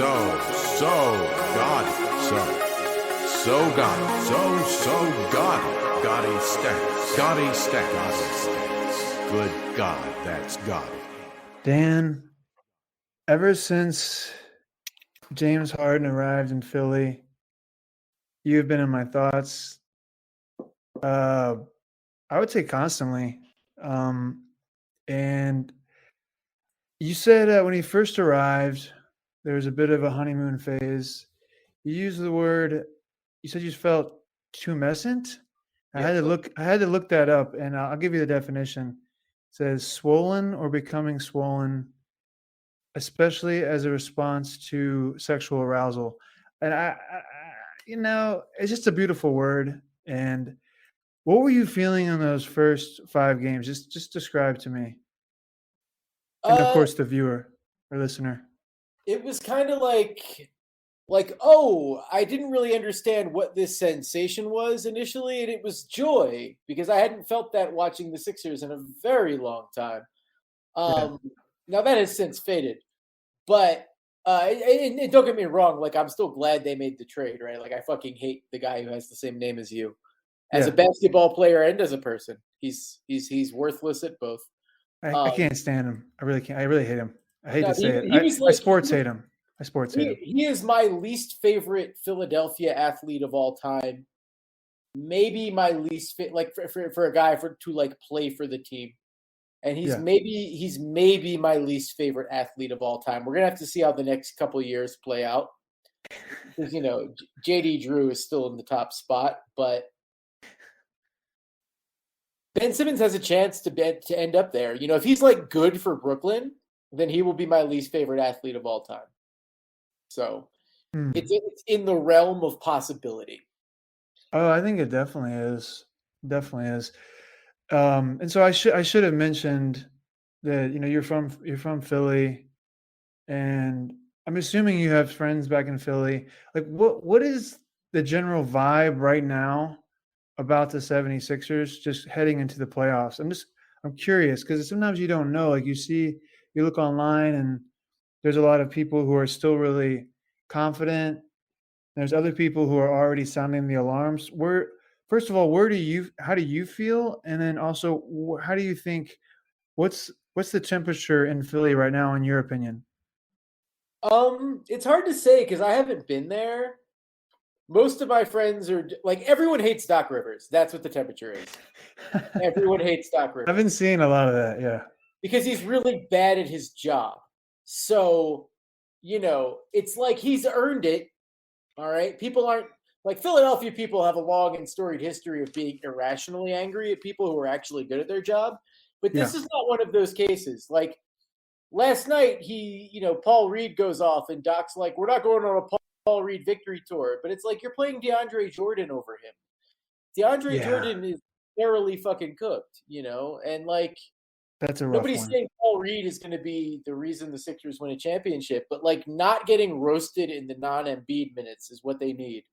Gaudy. Gaudy stats. Good God, that's Gaudy. Dan, ever since James Harden arrived in Philly, you've been in my thoughts. I would say constantly. And you said when he first arrived, there was a bit of a honeymoon phase. You used the word. You said you felt tumescent. I had to look that up, and I'll give you the definition. It says swollen or becoming swollen, especially as a response to sexual arousal. And I it's just a beautiful word. And what were you feeling in those first 5 games? Just describe to me. And of course, the viewer or listener. It was kind of like, oh, I didn't really understand what this sensation was initially, and it was joy because I hadn't felt that watching the Sixers in a very long time. Now that has since faded, but and don't get me wrong, like I'm still glad they made the trade, right? Like I fucking hate the guy who has the same name as you, as a basketball player and as a person. He's worthless at both. I can't stand him. I really can't. I really hate him. I hate to say it. I sports hate him. He is my least favorite Philadelphia athlete of all time. Maybe my least for a guy to play for the team, and he's maybe my least favorite athlete of all time. We're gonna have to see how the next couple of years play out, because JD Drew is still in the top spot, but Ben Simmons has a chance to end up there. If he's good for Brooklyn, then he will be my least favorite athlete of all time. So it's in the realm of possibility. Oh, I think it definitely is. And so I should have mentioned that you're from Philly, and I'm assuming you have friends back in Philly. Like what is the general vibe right now about the 76ers just heading into the playoffs? I'm curious because sometimes you don't know. Like you look online and there's a lot of people who are still really confident. There's other people who are already sounding the alarms. First of all, how do you feel? And then also, how do you think, what's the temperature in Philly right now, in your opinion? It's hard to say because I haven't been there. Most of my friends are everyone hates Doc Rivers. That's what the temperature is. Everyone hates Doc Rivers. I've been seeing a lot of that, yeah. Because he's really bad at his job. So, it's like he's earned it. All right. People aren't Philadelphia people have a long and storied history of being irrationally angry at people who are actually good at their job. But this is not one of those cases. Like last night, Paul Reed goes off and Doc's like, we're not going on a Paul Reed victory tour. But it's like you're playing DeAndre Jordan over him. DeAndre Jordan is thoroughly fucking cooked, and that's a rough nobody's one. saying Paul Reed is going to be the reason the Sixers win a championship, but not getting roasted in the non-Embiid minutes is what they need.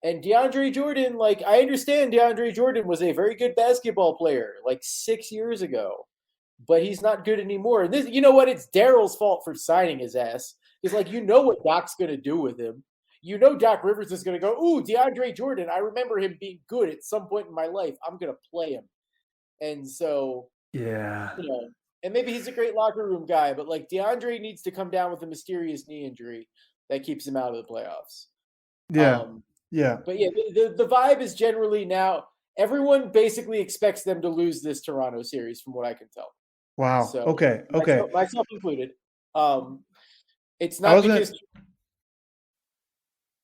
And DeAndre Jordan, I understand DeAndre Jordan was a very good basketball player 6 years ago, but he's not good anymore. And this, it's Daryl's fault for signing his ass. Because what Doc's going to do with him. Doc Rivers is going to go, ooh, DeAndre Jordan, I remember him being good at some point in my life. I'm going to play him. And so... yeah. And maybe he's a great locker room guy, but DeAndre needs to come down with a mysterious knee injury that keeps him out of the playoffs. Yeah. But the vibe is generally now everyone basically expects them to lose this Toronto series, from what I can tell. Wow. So, okay. Myself included. It's not because.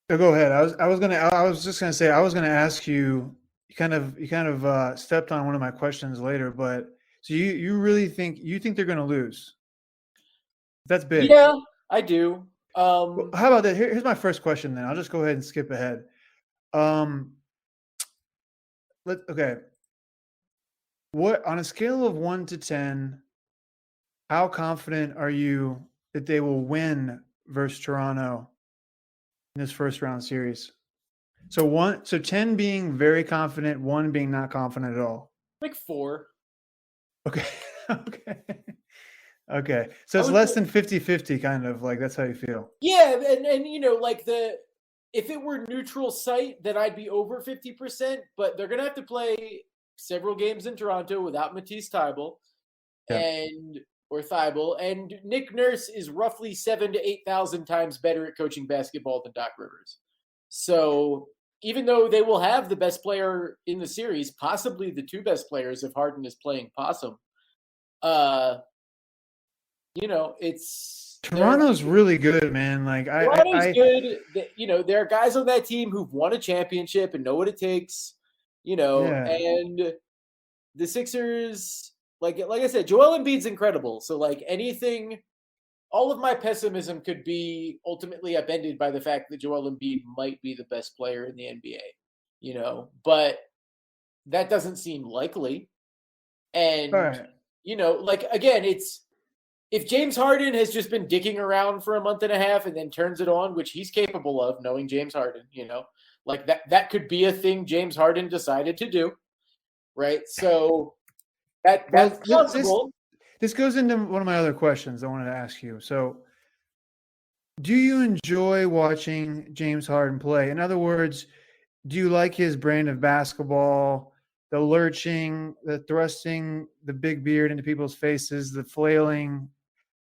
Go ahead. I was just gonna say I was gonna ask you. You kind of stepped on one of my questions later, but so you really think they're going to lose? That's big. Yeah, I do. Well, how about that? Here's my first question. Then I'll just go ahead and skip ahead. What on a scale of 1 to 10, how confident are you that they will win versus Toronto in this first round series? So 10 being very confident, 1 being not confident at all. 4. Okay. Okay. So I it's would less say- than 50-50 kind of like that's how you feel. Yeah, and like if it were neutral site, then I'd be over 50%. But they're gonna have to play several games in Toronto without Matisse Thybulle Yeah. Thybulle, and Nick Nurse is roughly 7,000 to 8,000 times better at coaching basketball than Doc Rivers. So even though they will have the best player in the series, possibly the two best players if Harden is playing possum, it's Toronto's really good, man. Like Toronto's good. There are guys on that team who've won a championship and know what it takes. Yeah. And the Sixers, like I said, Joel Embiid's incredible. So like anything, all of my pessimism could be ultimately upended by the fact that Joel Embiid might be the best player in the NBA. But that doesn't seem likely. And All right. like again, it's if James Harden has just been dicking around for a month and a half and then turns it on, which he's capable of, knowing James Harden, like that could be a thing James Harden decided to do, right? So that's possible. This goes into one of my other questions I wanted to ask you. So, do you enjoy watching James Harden play? In other words, do you like his brand of basketball, the lurching, the thrusting, the big beard into people's faces, the flailing?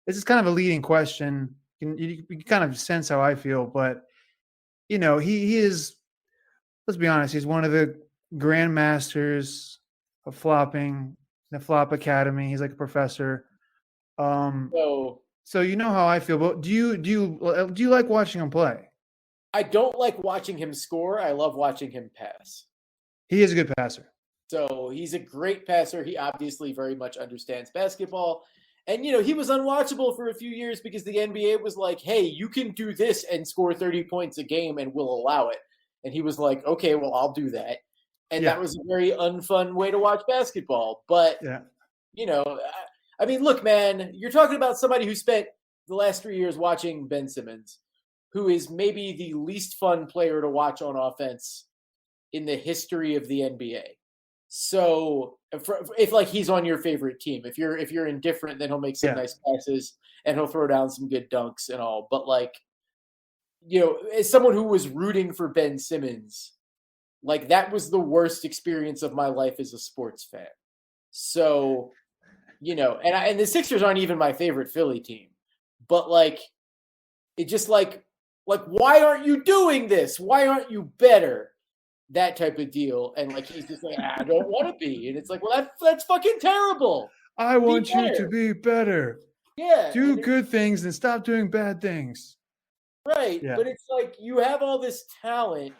This is kind of a leading question. You can kind of sense how I feel, but he is. Let's be honest. He's one of the grandmasters of flopping, the Flop Academy. He's like a professor. So you know how I feel. But do you like watching him play? I don't like watching him score. I love watching him pass. He is a good passer. So he's a great passer. He obviously very much understands basketball. And, he was unwatchable for a few years because the NBA was like, hey, you can do this and score 30 points a game and we'll allow it. And he was like, okay, well, I'll do that. And that was a very unfun way to watch basketball. But, I mean, look, man, you're talking about somebody who spent the last 3 years watching Ben Simmons, who is maybe the least fun player to watch on offense in the history of the NBA. So if like he's on your favorite team, if you're indifferent, then he'll make some nice passes and he'll throw down some good dunks and all. But like, as someone who was rooting for Ben Simmons, like that was the worst experience of my life as a sports fan. So, and the Sixers aren't even my favorite Philly team, but like, it just like why aren't you doing this? Why aren't you better? That type of deal. And like he's just like, I don't want to be. And it's like, well, that's fucking terrible. I want you to be better. Yeah. Do good things and stop doing bad things. Right. Yeah. But it's like you have all this talent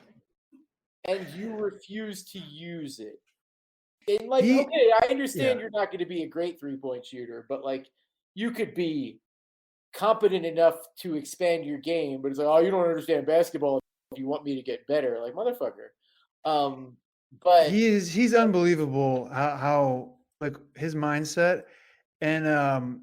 and you refuse to use it. And like, okay, I understand you're not going to be a great 3-point shooter, but like you could be competent enough to expand your game. But it's like, oh, you don't understand basketball if you want me to get better. Like, motherfucker. But he's unbelievable how like his mindset and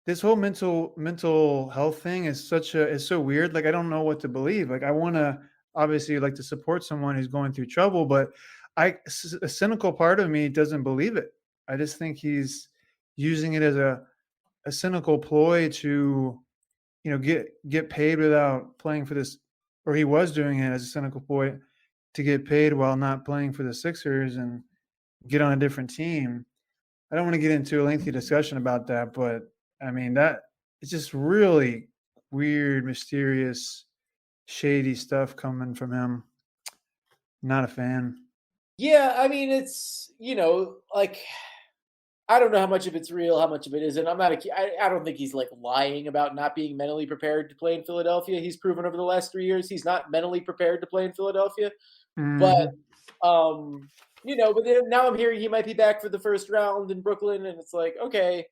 this whole mental health thing is so weird. Like I don't know what to believe. Like I want to obviously like to support someone who's going through trouble, but a cynical part of me doesn't believe it. I just think he's using it as a cynical ploy to get paid without playing for this, or he was doing it as a cynical ploy to get paid while not playing for the Sixers and get on a different team. I don't want to get into a lengthy discussion about that, but I mean that it's just really weird, mysterious, shady stuff coming from him. Not a fan. Yeah, I mean it's like I don't know how much of it's real, how much of it isn't. I don't think he's like lying about not being mentally prepared to play in Philadelphia. He's proven over the last 3 years he's not mentally prepared to play in Philadelphia. Mm-hmm. But but then now I'm hearing he might be back for the first round in Brooklyn, and it's like, okay,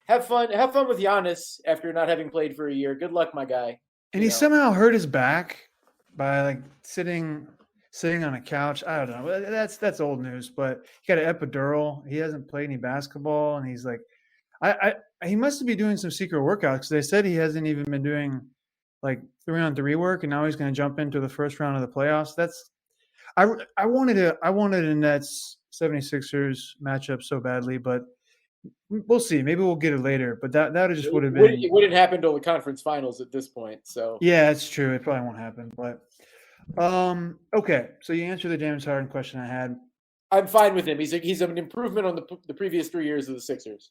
have fun with Giannis after not having played for a year. Good luck, my guy. And he somehow hurt his back by like sitting on a couch. I don't know. That's old news, but he got an epidural. He hasn't played any basketball, and he's like, he must be doing some secret workouts because they said he hasn't even been doing like 3-on-3 work, and now he's going to jump into the first round of the playoffs. I wanted a Nets 76ers matchup so badly, but We'll see. Maybe we'll get it later, but that just would have It been. wouldn't happen until the conference finals at this point. So Yeah, that's true. It probably won't happen, but okay. So you answered the James Harden question I had. I'm fine with him. He's an improvement on the previous 3 years of the Sixers.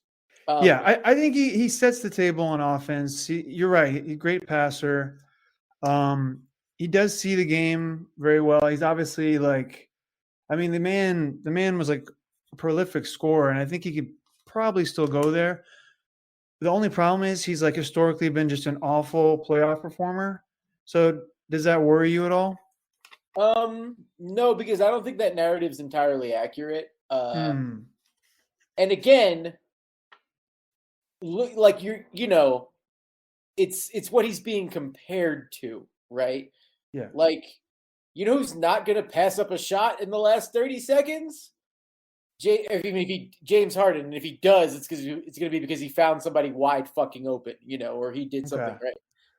Yeah, I think he sets the table on offense. You're right. He's a great passer. He does see the game very well. He's obviously like, I mean, the man was like a prolific scorer, and I think he could probably still go there. The only problem is he's like historically been just an awful playoff performer. So does that worry you at all? No, because I don't think that narrative's entirely accurate. Hmm. And again, like it's what he's being compared to, right? Yeah. Like, who's not going to pass up a shot in the last 30 seconds? James Harden. And if he does, it's going to be because he found somebody wide fucking open, or he did something right.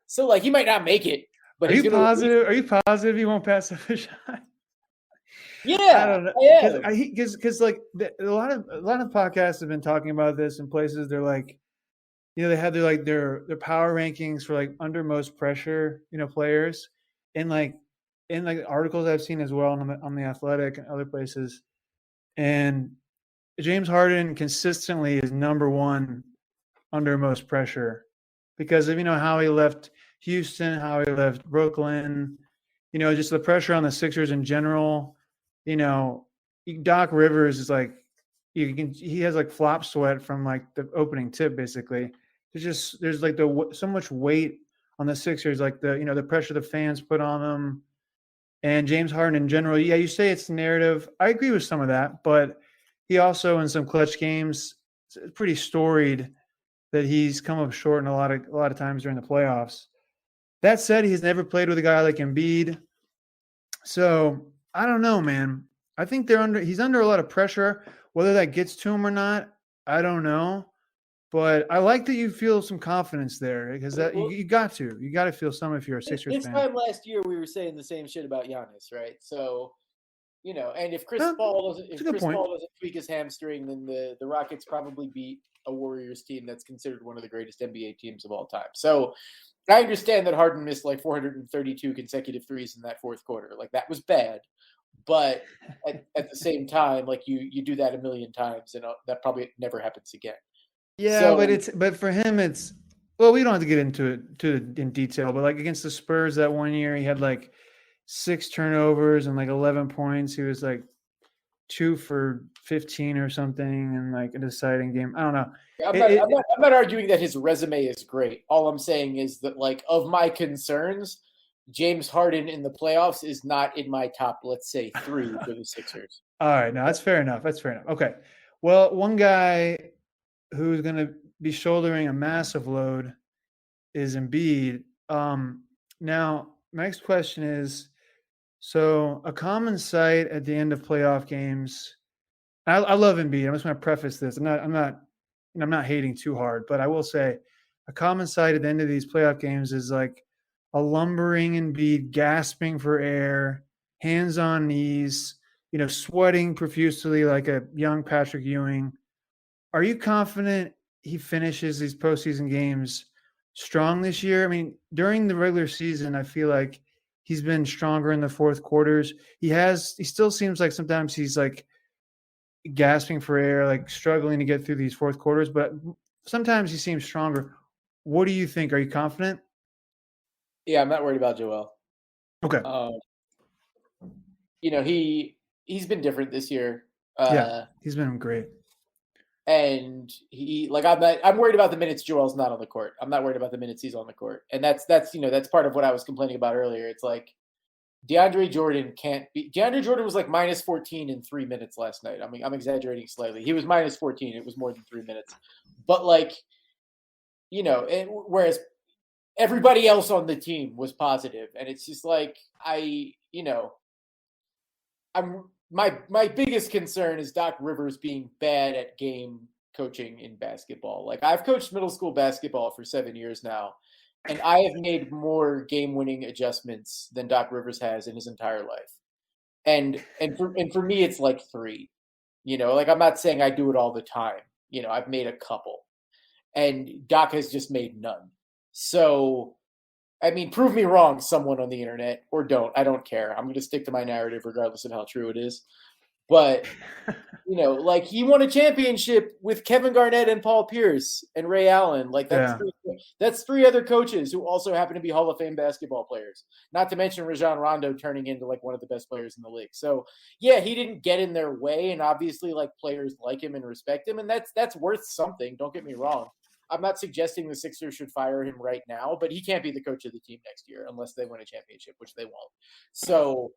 So, like, he might not make it, but Are you positive? Are you positive he won't pass up a shot? Yeah, I don't know. Yeah. Because like a lot of podcasts have been talking about this in places. They're like, they had their power rankings for like under most pressure, players, and like in like articles I've seen as well on the Athletic and other places. And James Harden consistently is number one under most pressure because of how he left Houston, how he left Brooklyn, just the pressure on the Sixers in general. Doc Rivers is like he has like flop sweat from like the opening tip basically. There's like so much weight on the Sixers, like the pressure the fans put on them. And James Harden in general, yeah, you say it's narrative. I agree with some of that, but he also in some clutch games, it's pretty storied that he's come up short in a lot of times during the playoffs. That said, he's never played with a guy like Embiid. So I don't know, man. I think he's under a lot of pressure. Whether that gets to him or not, I don't know. But I like that you feel some confidence there because you got to feel some if you're a Sixers fan. This time last year, we were saying the same shit about Giannis, right? So, and if Chris Paul doesn't tweak his hamstring, then the Rockets probably beat a Warriors team that's considered one of the greatest NBA teams of all time. So, I understand that Harden missed like 432 consecutive threes in that fourth quarter. Like, that was bad. But at the same time, like you do that a million times, and that probably never happens again. Yeah, but for him it's we don't have to get into it in detail, but like against the Spurs that one year he had like 6 turnovers and like 11 points. He was like 2 for 15 or something in like a deciding game. I don't know. I'm not arguing that his resume is great. All I'm saying is that like of my concerns, James Harden in the playoffs is not in my top, let's say, 3 for the Sixers. All right, no, that's fair enough. Okay. Well, one guy who's going to be shouldering a massive load is Embiid. Now, my next question is, so a common sight at the end of playoff games. I love Embiid. I'm just going to preface this. I'm not hating too hard, but I will say a common sight at the end of these playoff games is like a lumbering Embiid, gasping for air, hands on knees, sweating profusely like a young Patrick Ewing. Are you confident he finishes these postseason games strong this year? I mean, during the regular season, I feel like he's been stronger in the fourth quarters. He still seems like sometimes he's like gasping for air, like struggling to get through these fourth quarters, but sometimes he seems stronger. What do you think? Are you confident? Yeah, I'm not worried about Joel. Okay. He's been different this year. Yeah, he's been great. And I'm worried about the minutes Joel's not on the court. I'm not worried about the minutes he's on the court. And that's part of what I was complaining about earlier. It's like DeAndre Jordan was like minus 14 in 3 minutes last night. I mean, I'm exaggerating slightly. He was minus 14. It was more than 3 minutes. But like, whereas everybody else on the team was positive. And it's just like, my biggest concern is Doc Rivers being bad at game coaching in basketball. Like, I've coached middle school basketball for 7 years now, and I have made more game-winning adjustments than Doc Rivers has in his entire life. And for me, it's like 3. Like, I'm not saying I do it all the time, I've made a couple. And Doc has just made none. So, I mean, prove me wrong, someone on the internet, or don't. I don't care. I'm going to stick to my narrative regardless of how true it is. But, like he won a championship with Kevin Garnett and Paul Pierce and Ray Allen. Like that's three other coaches who also happen to be Hall of Fame basketball players. Not to mention Rajon Rondo turning into like one of the best players in the league. So yeah, he didn't get in their way, and obviously like players like him and respect him, and that's worth something. Don't get me wrong. I'm not suggesting the Sixers should fire him right now, but he can't be the coach of the team next year unless they win a championship, which they won't. So.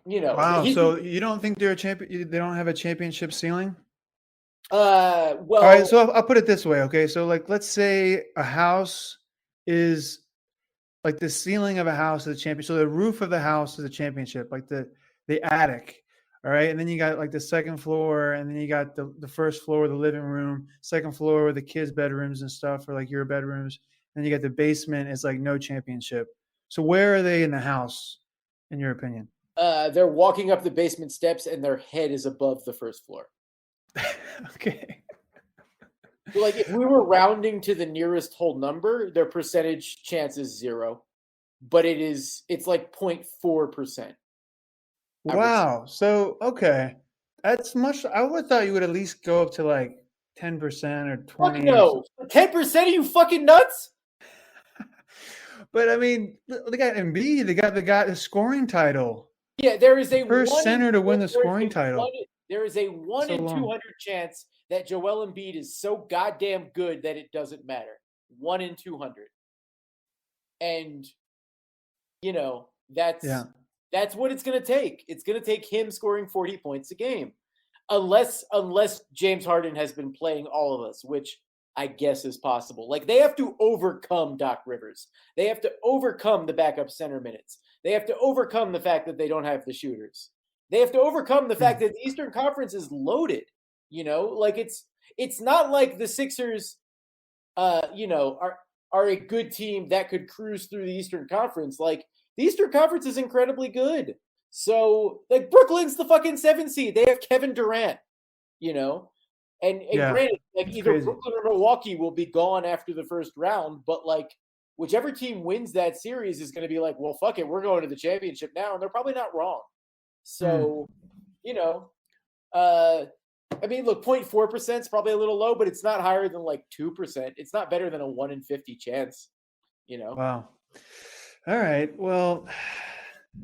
Wow. So you don't think they're a champion? They don't have a championship ceiling? Well, all right. So I'll put it this way. Okay. So like, let's say a house is like the ceiling of a house is a champion. So the roof of the house is a championship, like the attic. All right. And then you got like the second floor, and then you got the first floor, the living room, second floor, the kids' bedrooms and stuff, or like your bedrooms. Then you got the basement. It's like no championship. So where are they in the house, in your opinion? They're walking up the basement steps and their head is above the first floor. Okay. So like if we were rounding to the nearest whole number, their percentage chance is 0. But it's like 0.4%. Wow. So okay. That's much. I would have thought you would at least go up to like 10% or 20. Fuck no. 10%? Are you fucking nuts? But I mean, they got Embiid. They got the scoring title. Yeah, there is a first center to win the scoring title. There is a 1 in 200 chance that Joel Embiid is so goddamn good that it doesn't matter. 1 in 200. And that's what it's going to take. It's going to take him scoring 40 points a game. Unless James Harden has been playing all of us, which I guess is possible. Like they have to overcome Doc Rivers. They have to overcome the backup center minutes. They have to overcome the fact that they don't have the shooters. They have to overcome the fact that the Eastern Conference is loaded. Like it's not like the Sixers, are a good team that could cruise through the Eastern Conference. Like the Eastern Conference is incredibly good. So like Brooklyn's the fucking 7 seed. They have Kevin Durant, And granted, like either crazy. Brooklyn or Milwaukee will be gone after the first round, but like whichever team wins that series is going to be like, well, fuck it, we're going to the championship now, and they're probably not wrong. So, I mean, look, 0.4% is probably a little low, but it's not higher than like 2%. It's not better than a 1 in 50 chance. Wow. All right. Well,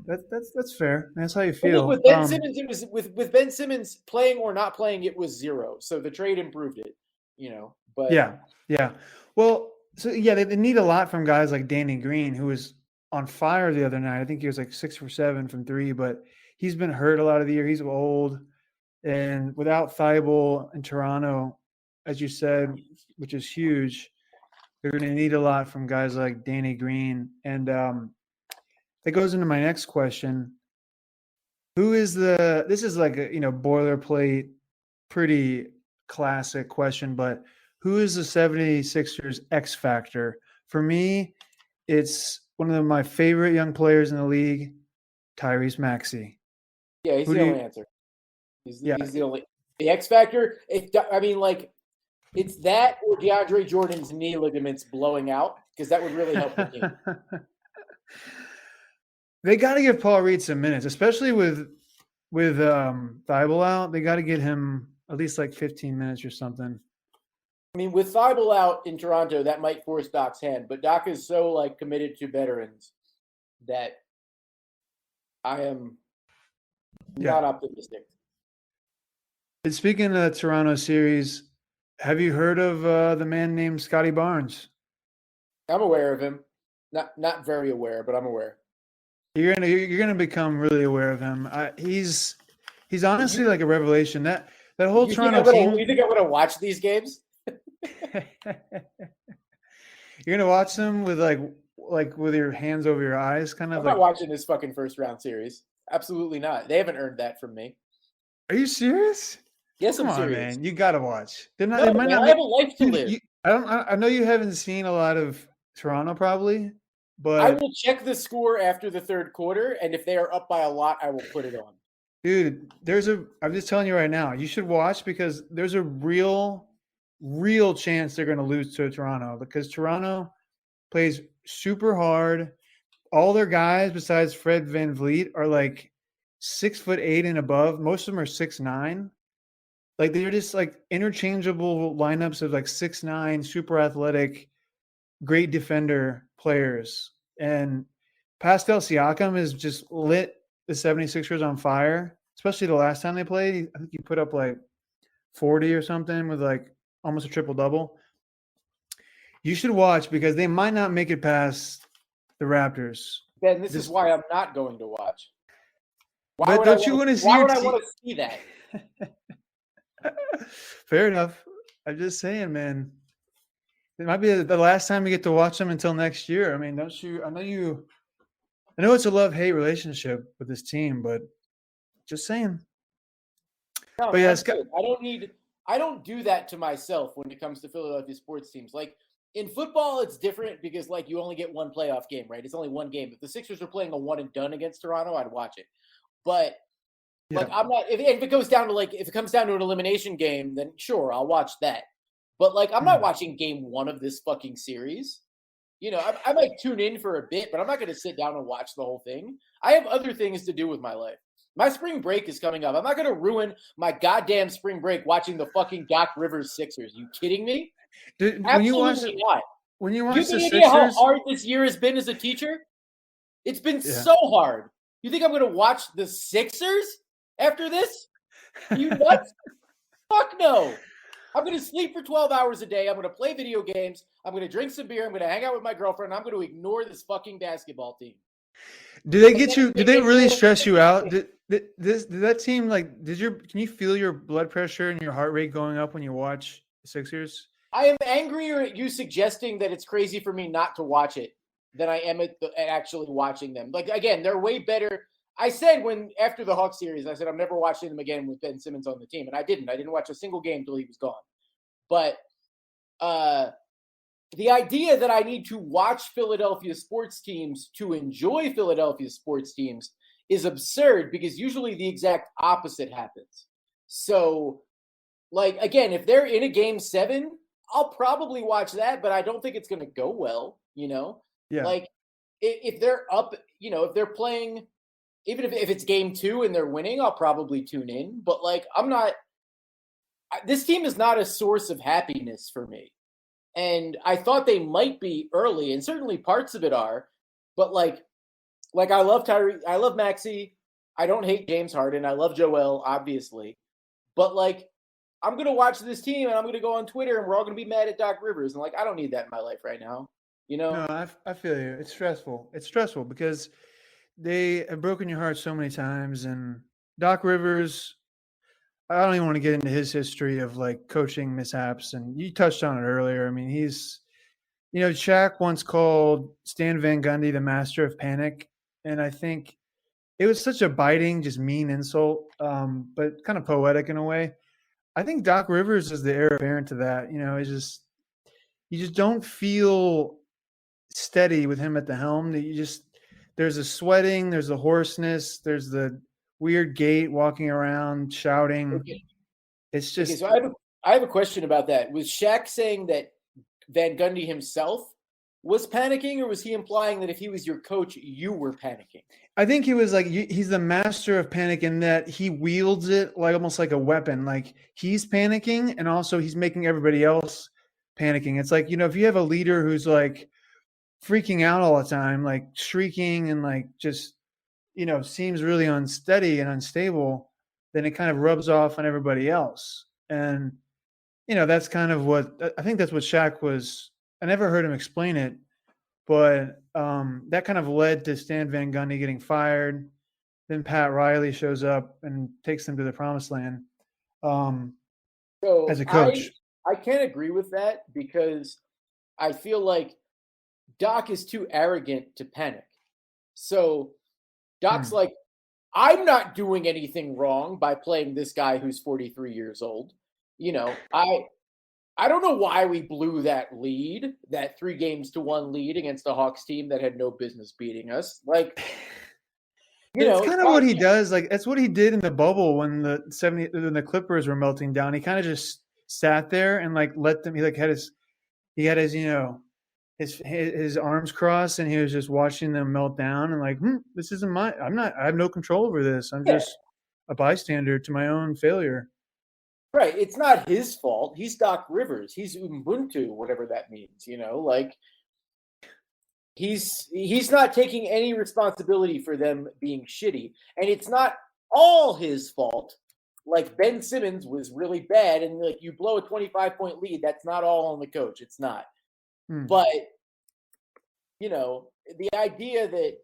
that's fair. That's how you feel. With Ben Simmons, it was with Ben Simmons playing or not playing, it was 0. So the trade improved it, But yeah. Well, so yeah, they need a lot from guys like Danny Green, who was on fire the other night. I think he was like 6 for 7 from 3, but he's been hurt a lot of the year. He's old, and without Thybulle in Toronto, as you said, which is huge, they're going to need a lot from guys like Danny Green. And that goes into my next question. This is like a, boilerplate, pretty classic question, but who is the 76ers X factor? For me, it's one of my favorite young players in the league, Tyrese Maxey. Yeah, he's the only answer. He's the only. The X factor, it's that or DeAndre Jordan's knee ligaments blowing out, because that would really help the team. They got to give Paul Reed some minutes, especially with Thybulle out. They got to get him at least like 15 minutes or something. I mean, with Thybulle out in Toronto, that might force Doc's hand, but Doc is so like committed to veterans that I am not optimistic. And speaking of the Toronto series, have you heard of the man named Scotty Barnes? I'm aware of him. Not very aware, but I'm aware. You're gonna become really aware of him. He's honestly like a revelation. That whole Toronto team. You think I'm gonna watch these games? You're gonna watch them with like with your hands over your eyes, kind of. I'm not watching this fucking first round series. Absolutely not. They haven't earned that from me. Are you serious? Yes, Come I'm on, serious. man. You gotta watch. I have a life to live. I know you haven't seen a lot of Toronto, probably, but I will check the score after the third quarter, and if they are up by a lot, I will put it on. Dude, I'm just telling you right now, you should watch, because there's a real real chance they're going to lose to Toronto because Toronto plays super hard. All their guys besides Fred VanVleet are like 6'8" and above. Most of them are 6'9". Like they're just like interchangeable lineups of like 6'9", super athletic, great defender players. And Pascal Siakam has just lit the 76ers on fire, especially the last time they played. I think he put up like 40 or something with like almost a triple-double. You should watch because they might not make it past the Raptors. Ben, this is why I'm not going to watch. Why but don't you want to see? Why would I want to see that? Fair enough. I'm just saying, man. It might be the last time you get to watch them until next year. I mean, don't you? I know it's a love-hate relationship with this team, but just saying. No, but yeah, I don't do that to myself when it comes to Philadelphia sports teams. Like in football, it's different because like you only get one playoff game, right? It's only one game. If the Sixers are playing a one and done against Toronto, I'd watch it. But like I'm not. If it comes down to an elimination game, then sure, I'll watch that. But like I'm not watching game one of this fucking series. You know, I might tune in for a bit, but I'm not going to sit down and watch the whole thing. I have other things to do with my life. My spring break is coming up. I'm not going to ruin my goddamn spring break watching the fucking Doc Rivers Sixers. You kidding me? Dude, absolutely not. When you watch the Sixers, idea how hard this year has been as a teacher? It's been so hard. You think I'm going to watch the Sixers after this? Are you nuts? Fuck no. I'm going to sleep for 12 hours a day. I'm going to play video games. I'm going to drink some beer. I'm going to hang out with my girlfriend. I'm going to ignore this fucking basketball team. Do they get you? Did they really stress you out? Did that team can you feel your blood pressure and your heart rate going up when you watch the Sixers? I am angrier at you suggesting that it's crazy for me not to watch it than I am at actually watching them. Like, again, they're way better. I said after the Hawks series, I said I'm never watching them again with Ben Simmons on the team, and I didn't. I didn't watch a single game until he was gone. But the idea that I need to watch Philadelphia sports teams to enjoy Philadelphia sports teams is absurd because usually the exact opposite happens. So, like, again, if they're in a game 7, I'll probably watch that, but I don't think it's going to go well, you know? Yeah. Like, if they're up, you know, if they're playing – even if it's game 2 and they're winning, I'll probably tune in. But, like, this team is not a source of happiness for me. And I thought they might be early, and certainly parts of it are. But, like I love Tyree. I love Maxey. I don't hate James Harden. I love Joel, obviously. But, like, I'm going to watch this team, and I'm going to go on Twitter, and we're all going to be mad at Doc Rivers. And, like, I don't need that in my life right now. You know? No, I feel you. It's stressful. It's stressful because – they have broken your heart so many times. And Doc Rivers, I don't even want to get into his history of like coaching mishaps. And you touched on it earlier. I mean, Shaq once called Stan Van Gundy the master of panic. And I think it was such a biting, just mean insult, but kind of poetic in a way. I think Doc Rivers is the heir apparent to that. You know, you just don't feel steady with him at the helm. There's a sweating, there's the hoarseness, there's the weird gait, walking around, shouting. Okay. It's just. Okay, so I have a question about that. Was Shaq saying that Van Gundy himself was panicking, or was he implying that if he was your coach, you were panicking? I think he was like, he's the master of panic in that he wields it like almost like a weapon. Like he's panicking, and also he's making everybody else panicking. It's like, you know, if you have a leader who's like freaking out all the time, like shrieking and like just, you know, seems really unsteady and unstable, then it kind of rubs off on everybody else. And, you know, that's kind of I think that's what Shaq was. I never heard him explain it, but that kind of led to Stan Van Gundy getting fired. Then Pat Riley shows up and takes them to the promised land as a coach. I can't agree with that because I feel like Doc is too arrogant to panic. So Doc's like, I'm not doing anything wrong by playing this guy who's 43 years old. You know, I don't know why we blew that lead, that 3-1 lead against the Hawks team that had no business beating us. Like, it's kind of what he does. Like, that's what he did in the bubble when the Clippers were melting down. He kind of just sat there and like let them. He like had his his arms crossed, and he was just watching them melt down and like, this isn't my. I have no control over this. I'm Yeah. just a bystander to my own failure. Right. It's not his fault. He's Doc Rivers. He's Ubuntu, whatever that means, like he's not taking any responsibility for them being shitty. And it's not all his fault. Like Ben Simmons was really bad, and like you blow a 25-point lead, that's not all on the coach. It's not. But the idea that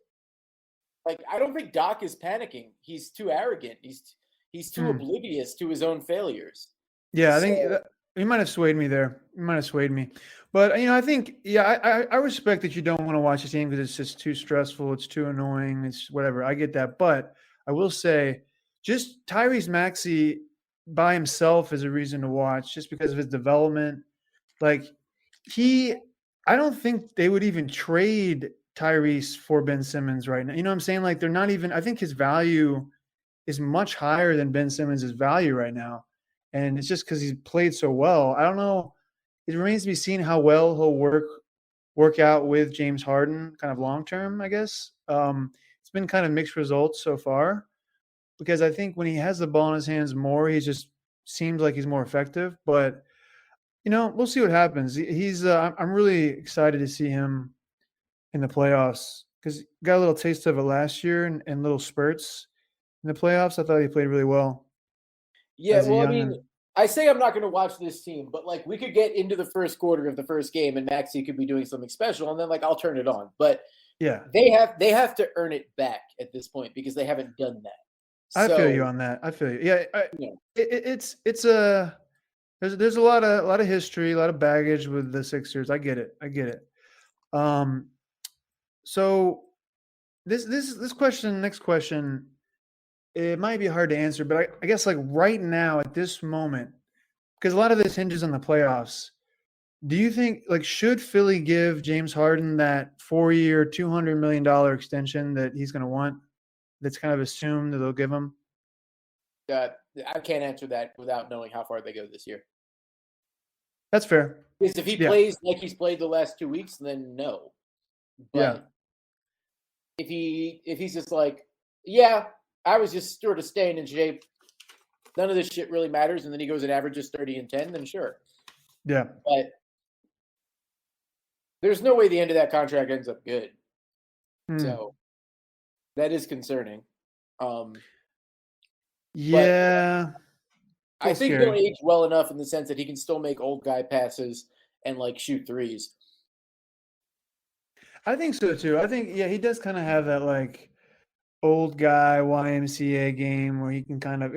like I don't think Doc is panicking. He's too arrogant. He's too oblivious to his own failures. Yeah, I think you might have swayed me there. You might have swayed me. But, I think, I respect that you don't want to watch this game because it's just too stressful. It's too annoying. It's whatever. I get that. But I will say just Tyrese Maxey by himself is a reason to watch just because of his development. Like I don't think they would even trade Tyrese for Ben Simmons right now. You know what I'm saying? Like they're not even, I think his value is much higher than Ben Simmons' value right now. And it's just because he's played so well. I don't know. It remains to be seen how well he'll work out with James Harden kind of long term, I guess. It's been kind of mixed results so far because I think when he has the ball in his hands more, he just seems like he's more effective. But, we'll see what happens. I'm really excited to see him in the playoffs because got a little taste of it last year and little spurts in the playoffs. I thought he played really well. Yeah, well, I mean, I say I'm not going to watch this team, but like we could get into the first quarter of the first game and Maxey could be doing something special, and then like I'll turn it on. But yeah, they have to earn it back at this point because they haven't done that. I feel you on that. I feel you. Yeah, it's there's a lot of history, a lot of baggage with the Sixers. I get it. So this question, next question. It might be hard to answer, but I guess like right now at this moment, because a lot of this hinges on the playoffs. Do you think like should Philly give James Harden that 4-year, $200 million extension that he's going to want? That's kind of assumed that they'll give him. I can't answer that without knowing how far they go this year. That's fair. Because if he plays like he's played the last 2 weeks, then no. But if he's just like, I was just sort of staying in shape. None of this shit really matters. And then he goes and averages 30 and 10, then sure. Yeah. But there's no way the end of that contract ends up good. So that is concerning. Yeah. I think he'll age well enough in the sense that he can still make old guy passes and like shoot threes. I think so too. I think, he does kind of have that like old guy YMCA game where he can kind of,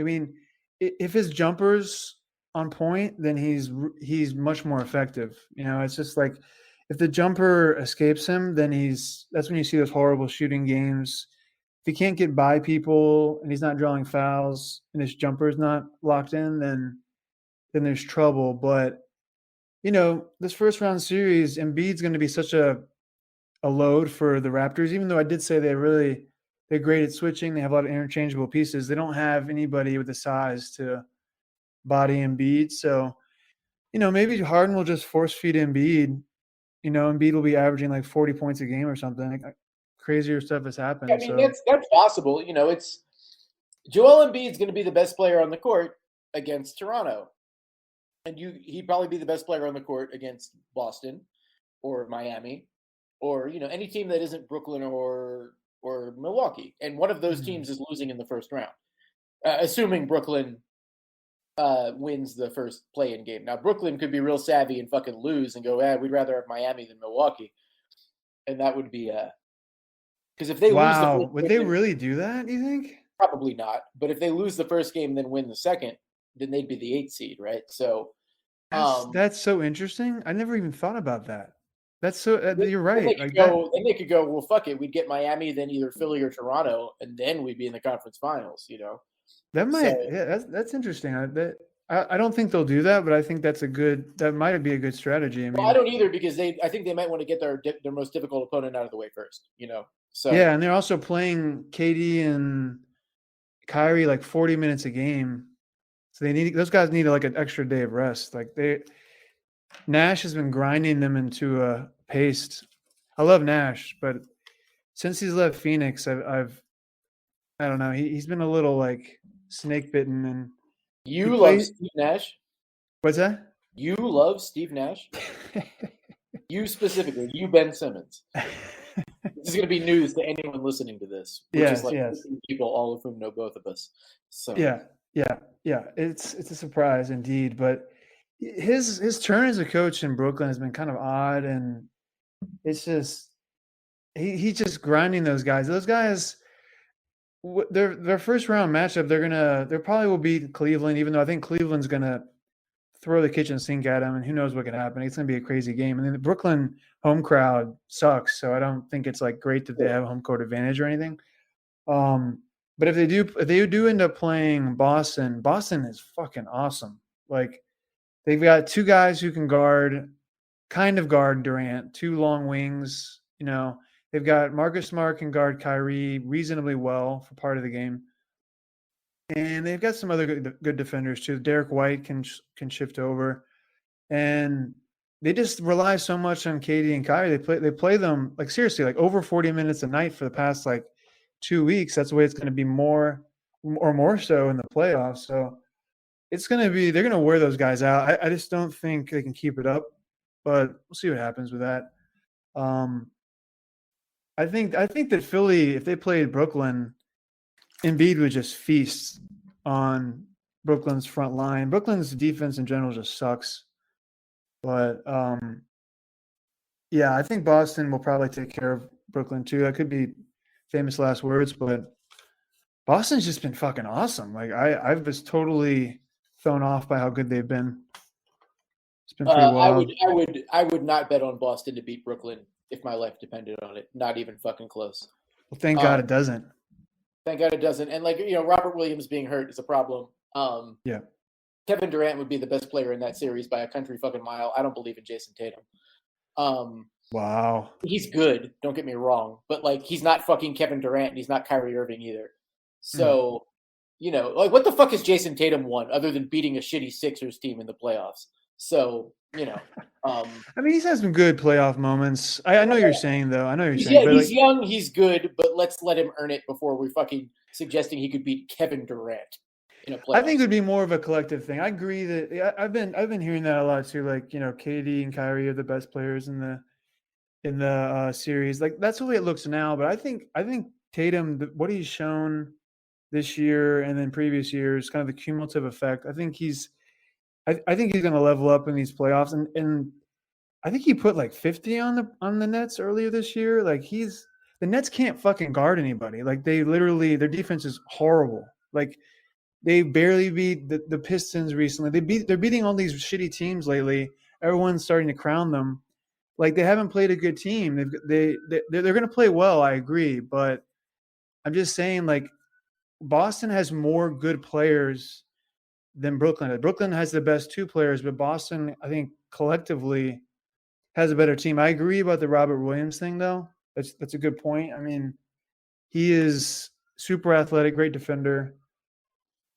if his jumper's on point, then he's much more effective. It's just like if the jumper escapes him, then that's when you see those horrible shooting games. If he can't get by people and he's not drawing fouls and his jumper is not locked in, then there's trouble. But, this first round series, Embiid's going to be such a load for the Raptors, even though I did say they're great at switching. They have a lot of interchangeable pieces. They don't have anybody with the size to body Embiid. So, maybe Harden will just force feed Embiid. Embiid will be averaging like 40 points a game or something. Like, crazier stuff has happened. That's possible. It's Joel Embiid's going to be the best player on the court against Toronto. And he'd probably be the best player on the court against Boston or Miami or, any team that isn't Brooklyn or Milwaukee. And one of those teams is losing in the first round, assuming Brooklyn wins the first play-in game. Now, Brooklyn could be real savvy and fucking lose and go, we'd rather have Miami than Milwaukee. And that would be because if they lose the first would they really do that, do you think? Probably not. But if they lose the first game and then win the second, then they'd be the 8th seed, right? So that's so interesting. I never even thought about that. That's so you're right. Then they could go, well, fuck it. We'd get Miami, then either Philly or Toronto, and then we'd be in the conference finals, That might that's interesting. I don't think they'll do that, but I think that might be a good strategy. I don't either because I think they might want to get their most difficult opponent out of the way first, So yeah, and they're also playing KD and Kyrie like 40 minutes a game. So those guys need like an extra day of rest. Like Nash has been grinding them into a paste. I love Nash, but since he's left Phoenix, I don't know. He's been a little like snake bitten, and You love Steve Nash? What's that? You love Steve Nash? You specifically, you Ben Simmons. This is going to be news to anyone listening to this, which is like people, all of whom know both of us. So yeah. It's a surprise indeed, but his turn as a coach in Brooklyn has been kind of odd, and it's just he's just grinding those guys. Those guys, their first round matchup, they probably will beat Cleveland, even though I think Cleveland's gonna throw the kitchen sink at them, and who knows what can happen. It's gonna be a crazy game. And then the Brooklyn home crowd sucks, so I don't think it's like great that they have home court advantage or anything. But if they do end up playing Boston is fucking awesome. Like they've got two guys who can guard Durant, two long wings. You know, they've got Marcus Smart can guard Kyrie reasonably well for part of the game, and they've got some other good defenders too. Derek White can shift over, and they just rely so much on KD and Kyrie. They play them like seriously, like over 40 minutes a night for the past like 2 weeks. That's the way it's going to be more so in the playoffs. So they're going to wear those guys out. I just don't think they can keep it up, but we'll see what happens with that. I think that Philly, if they played Brooklyn, Embiid would just feast on Brooklyn's front line. Brooklyn's defense in general just sucks. But yeah, I think Boston will probably take care of Brooklyn too. That could be famous last words, but Boston's just been fucking awesome. Like I was totally thrown off by how good they've been. It's been pretty wild. I would not bet on Boston to beat Brooklyn if my life depended on it. Not even fucking close. Well, thank God it doesn't. Thank God it doesn't. And like, you know, Robert Williams being hurt is a problem. Yeah. Kevin Durant would be the best player in that series by a country fucking mile. I don't believe in Jason Tatum. Wow. He's good, don't get me wrong, but like he's not fucking Kevin Durant and he's not Kyrie Irving either. So, you know, like what the fuck has Jason Tatum won other than beating a shitty Sixers team in the playoffs? So, you know, I mean, he's had some good playoff moments. I know you're saying though. I know you're saying. Yeah, but he's young, he's good, but let's let him earn it before we're fucking suggesting he could beat Kevin Durant in a playoff. I think it would be more of a collective thing. I agree that I've been hearing that a lot too. Like, you know, KD and Kyrie are the best players in the series. Like that's the way it looks now. But I think Tatum, what he's shown this year and then previous years, kind of the cumulative effect. I think he's going to level up in these playoffs, and I think he put like 50 on the Nets earlier this year. Like the Nets can't fucking guard anybody. Like they literally, their defense is horrible. Like they barely beat the Pistons recently. They're beating all these shitty teams lately. Everyone's starting to crown them. Like they haven't played a good team. They're going to play well. I agree, but I'm just saying like Boston has more good players than Brooklyn. Brooklyn has the best two players, but Boston, I think collectively has a better team. I agree about the Robert Williams thing though. That's a good point. I mean, he is super athletic, great defender.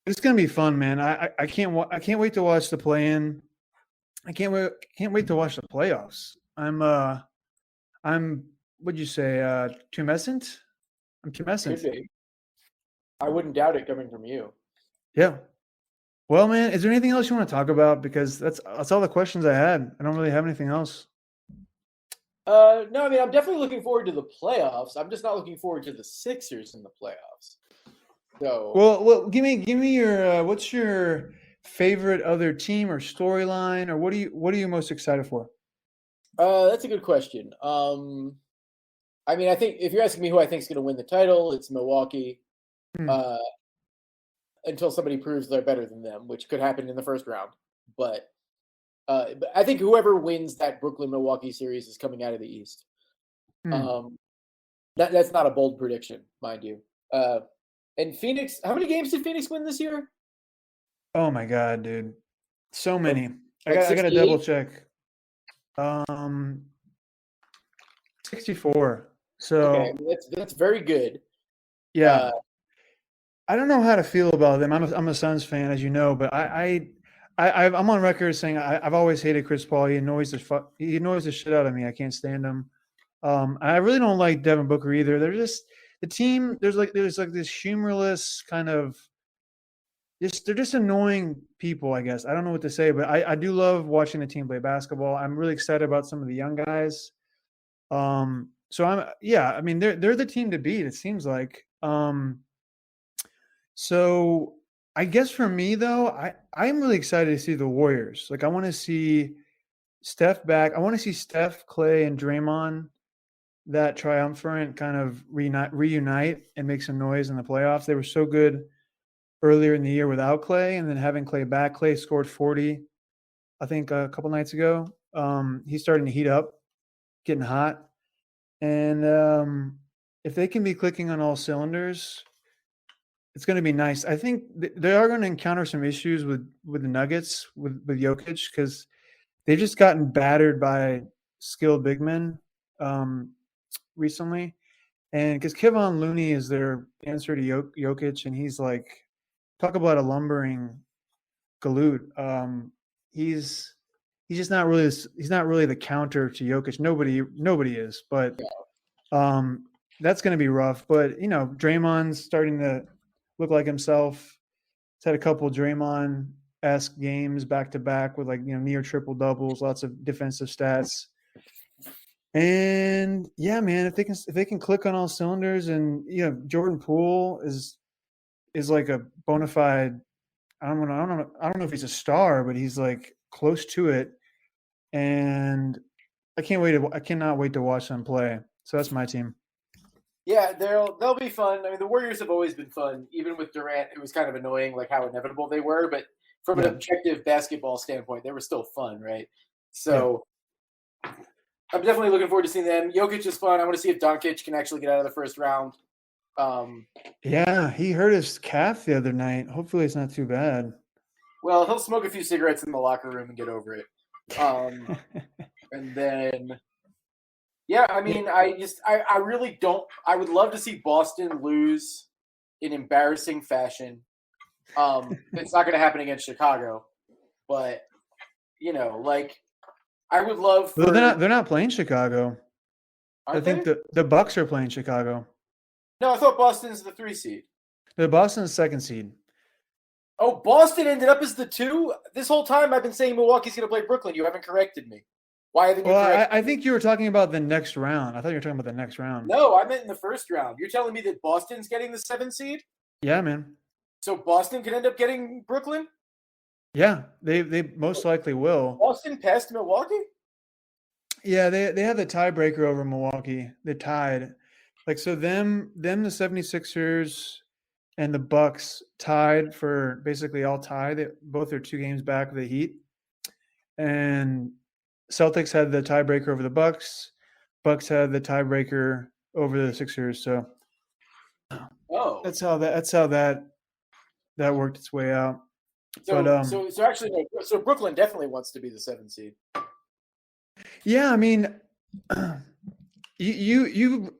It's gonna be fun, man. I can't wait to watch the play-in. I can't wait to watch the playoffs. I'm what'd you say, tumescent? I'm tumescent. I wouldn't doubt it coming from you. Yeah. Well, man, is there anything else you want to talk about? Because that's all the questions I had. I don't really have anything else. No, I mean, I'm definitely looking forward to the playoffs. I'm just not looking forward to the Sixers in the playoffs. So, well, give me your what's your favorite other team or storyline, or what are you most excited for? That's a good question. I mean, I think if you're asking me who I think is going to win the title, it's Milwaukee. Until somebody proves they're better than them, which could happen in the first round. But I think whoever wins that Brooklyn-Milwaukee series is coming out of the East. That's not a bold prediction, mind you. And Phoenix, how many games did Phoenix win this year? Oh my God, dude. So many. I got to double check. 64. So okay, that's very good. Yeah. I don't know how to feel about them. I'm a Suns fan, as you know, but I'm on record saying I've always hated Chris Paul. He annoys the shit out of me. I can't stand him. I really don't like Devin Booker either. They're just the team. There's like this humorless kind of they're just annoying people, I guess. I don't know what to say, but I do love watching the team play basketball. I'm really excited about some of the young guys. So I mean they're the team to beat, it seems like. So I guess for me though, I'm really excited to see the Warriors. Like I want to see Steph back. I want to see Steph, Klay, and Draymond, that triumvirate kind of reunite and make some noise in the playoffs. They were so good earlier in the year without Klay, and then having Klay back. Klay scored 40, I think, a couple nights ago. He's starting to heat up, getting hot. And if they can be clicking on all cylinders, it's going to be nice. I think they are going to encounter some issues with the Nuggets, with Jokic, because they've just gotten battered by skilled big men recently. And because Kevon Looney is their answer to Jokic, and he's like, talk about a lumbering galoot. He's just not really the counter to Jokic. Nobody is, but that's going to be rough. But Draymond's starting to look like himself. He's had a couple Draymond-esque games back to back with near triple doubles, lots of defensive stats. And yeah, man, if they can click on all cylinders, and Jordan Poole is like a bona fide. I don't know if he's a star, but he's like close to it. And I cannot wait to watch them play. So that's my team. Yeah, they'll be fun. I mean, the Warriors have always been fun. Even with Durant, it was kind of annoying, like how inevitable they were. But from an objective basketball standpoint, they were still fun, right? So I'm definitely looking forward to seeing them. Jokic is fun. I want to see if Doncic can actually get out of the first round. Yeah, he hurt his calf the other night. Hopefully, it's not too bad. Well, he'll smoke a few cigarettes in the locker room and get over it. And then. Yeah, I mean, I really don't. I would love to see Boston lose in embarrassing fashion. It's not going to happen against Chicago, but I would love. Well, they're not playing Chicago. I think the Bucks are playing Chicago. No, I thought Boston's the 3 seed. The Boston's 2nd seed. Oh, Boston ended up as the 2. This whole time I've been saying Milwaukee's going to play Brooklyn. You haven't corrected me. Why haven't you corrected me? I think you were talking about the next round. I thought you were talking about the next round. No, I meant in the first round. You're telling me that Boston's getting the 7th seed? Yeah, man. So Boston could end up getting Brooklyn? Yeah, they most likely will. Boston passed Milwaukee? Yeah, they had the tiebreaker over Milwaukee. They tied. So them the 76ers and the Bucks tied for basically all tied. They both are 2 games back of the Heat. And Celtics had the tiebreaker over the Bucks. Bucks had the tiebreaker over the Sixers. So that's how that worked its way out. So Brooklyn definitely wants to be the 7th seed. Yeah, I mean, you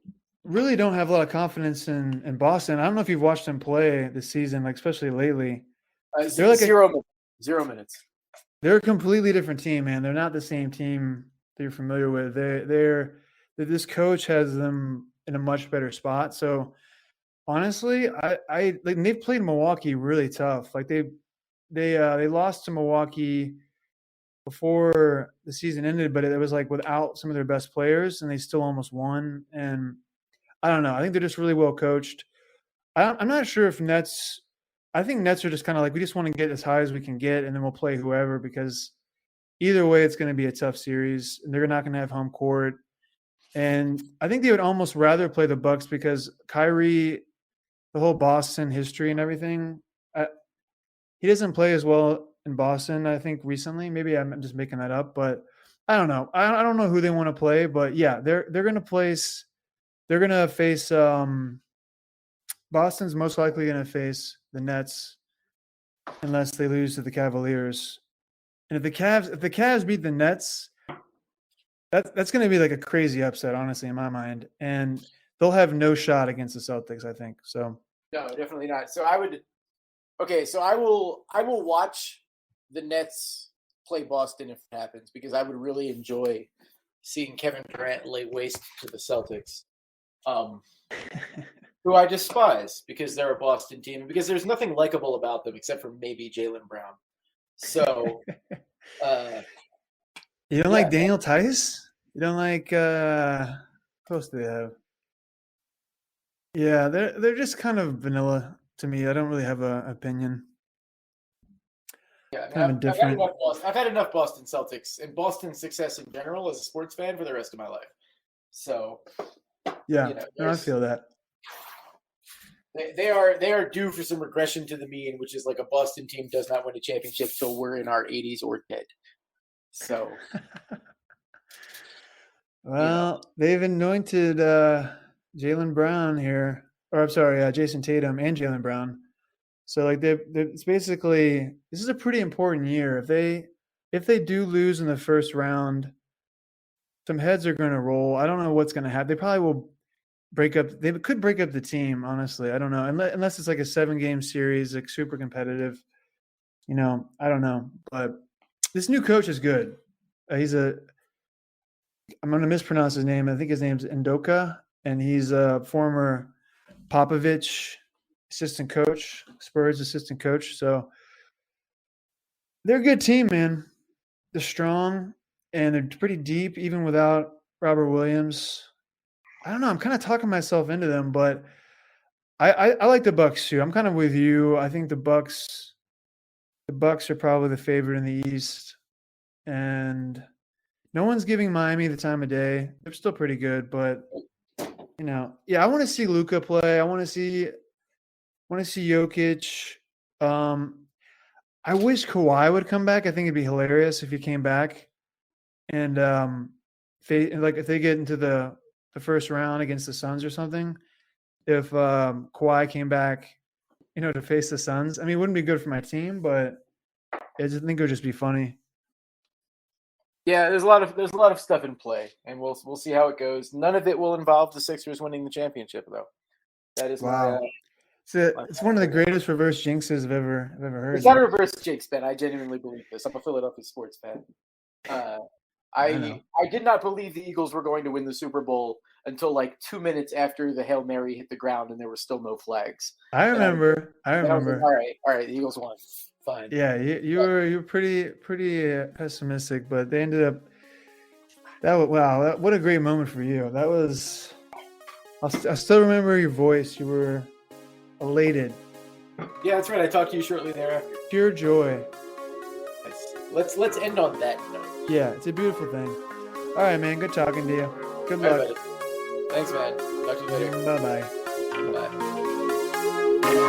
really don't have a lot of confidence in Boston. I don't know if you've watched them play this season, especially lately. They're like 0 minutes. They're a completely different team, man. They're not the same team that you're familiar with. This coach has them in a much better spot. So honestly, they've played Milwaukee really tough. They lost to Milwaukee before the season ended, but it was without some of their best players, and they still almost won. And I don't know. I think they're just really well coached. I'm not sure if Nets. I think Nets are just kind of we just want to get as high as we can get, and then we'll play whoever, because either way, it's going to be a tough series, and they're not going to have home court. And I think they would almost rather play the Bucks because Kyrie, the whole Boston history and everything, he doesn't play as well in Boston, I think, recently. Maybe I'm just making that up, but I don't know. I don't know who they want to play, but yeah, they're going to face Boston's most likely going to face the Nets unless they lose to the Cavaliers. And if the Cavs beat the Nets, that's going to be a crazy upset, honestly, in my mind. And they'll have no shot against the Celtics, I think. So No, definitely not. So I would. Okay, so I will watch the Nets play Boston if it happens because I would really enjoy seeing Kevin Durant lay waste to the Celtics, who I despise because they're a Boston team because there's nothing likable about them except for maybe Jaylen Brown. So, You don't like Daniel Tice? You don't like who else do they have? Yeah, they're just kind of vanilla to me. I don't really have an opinion. yeah, Kind of indifferent. I've had enough Boston Celtics and Boston success in general as a sports fan for the rest of my life. So, Yeah, you know, no, I feel that. They are due for some regression to the mean, which is like a Boston team does not win a championship till we're in our 80s or dead. So, well, they've anointed Jaylen Brown here, or I'm sorry, Jason Tatum and Jaylen Brown. So like it's basically this is a pretty important year. If they do lose in the first round, some heads are going to roll. I don't know what's going to happen. They probably will break up. They could break up the team. Honestly, I don't know. Unless it's like a 7-game series, like super competitive. You know, I don't know. But this new coach is good. I'm going to mispronounce his name. I think his name's Ndoka, and he's a former Popovich assistant coach, Spurs assistant coach. So they're a good team, man. They're strong and they're pretty deep, even without Robert Williams. I don't know. I'm kind of talking myself into them, but I like the Bucks too. I'm kind of with you. I think the Bucks are probably the favorite in the East, and no one's giving Miami the time of day. They're still pretty good, but you know, yeah, I want to see Luka play. I want to see Jokic. I wish Kawhi would come back. I think it'd be hilarious if he came back, and if they get into the first round against the Suns or something. If Kawhi came back, you know, to face the Suns, I mean, it wouldn't be good for my team, but I just think it would just be funny. yeah, there's a lot of stuff in play, and we'll see how it goes. None of it will involve the Sixers winning the championship, though. That is wow. It's one of the greatest reverse jinxes I've ever heard. It's not a reverse jinx, Ben. I genuinely believe this. I'm a Philadelphia sports fan. I did not believe the Eagles were going to win the Super Bowl until like 2 minutes after the Hail Mary hit the ground and there were still no flags. I remember. I was like, all right, the Eagles won. Fine. Yeah, you were pretty pessimistic, but they ended up. What a great moment for you. That was. I still remember your voice. You were elated. Yeah, that's right. I talked to you shortly thereafter. Pure joy. Let's end on that note. Yeah, it's a beautiful thing. All right, man. Good talking to you. Good luck. Right, thanks, man. Talk to you later. Bye-bye. Bye.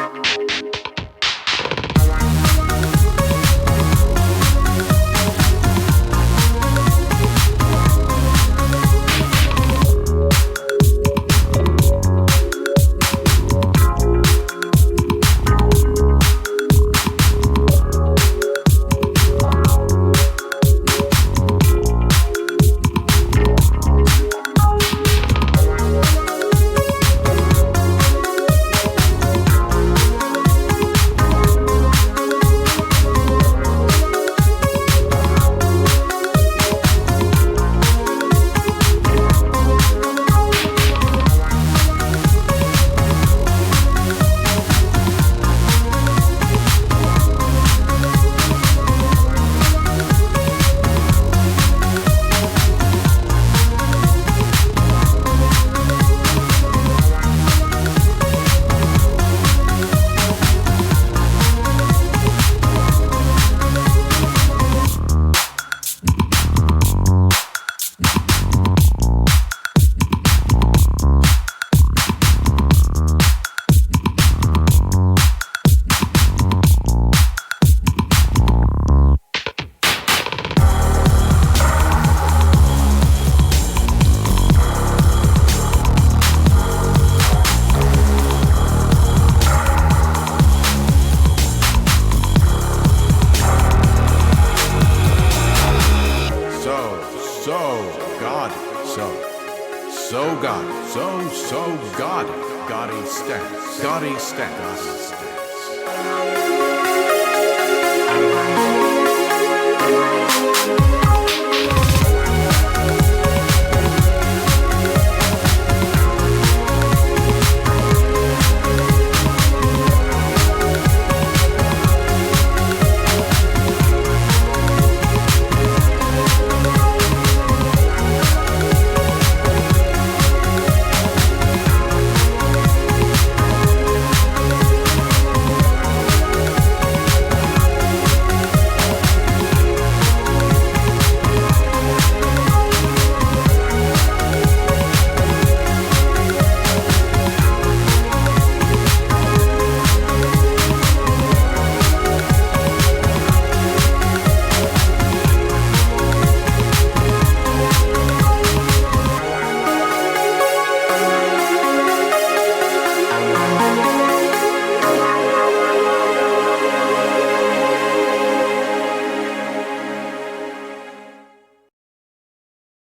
So God. Gaudy stats. Gaudy stats. Gaudy stats.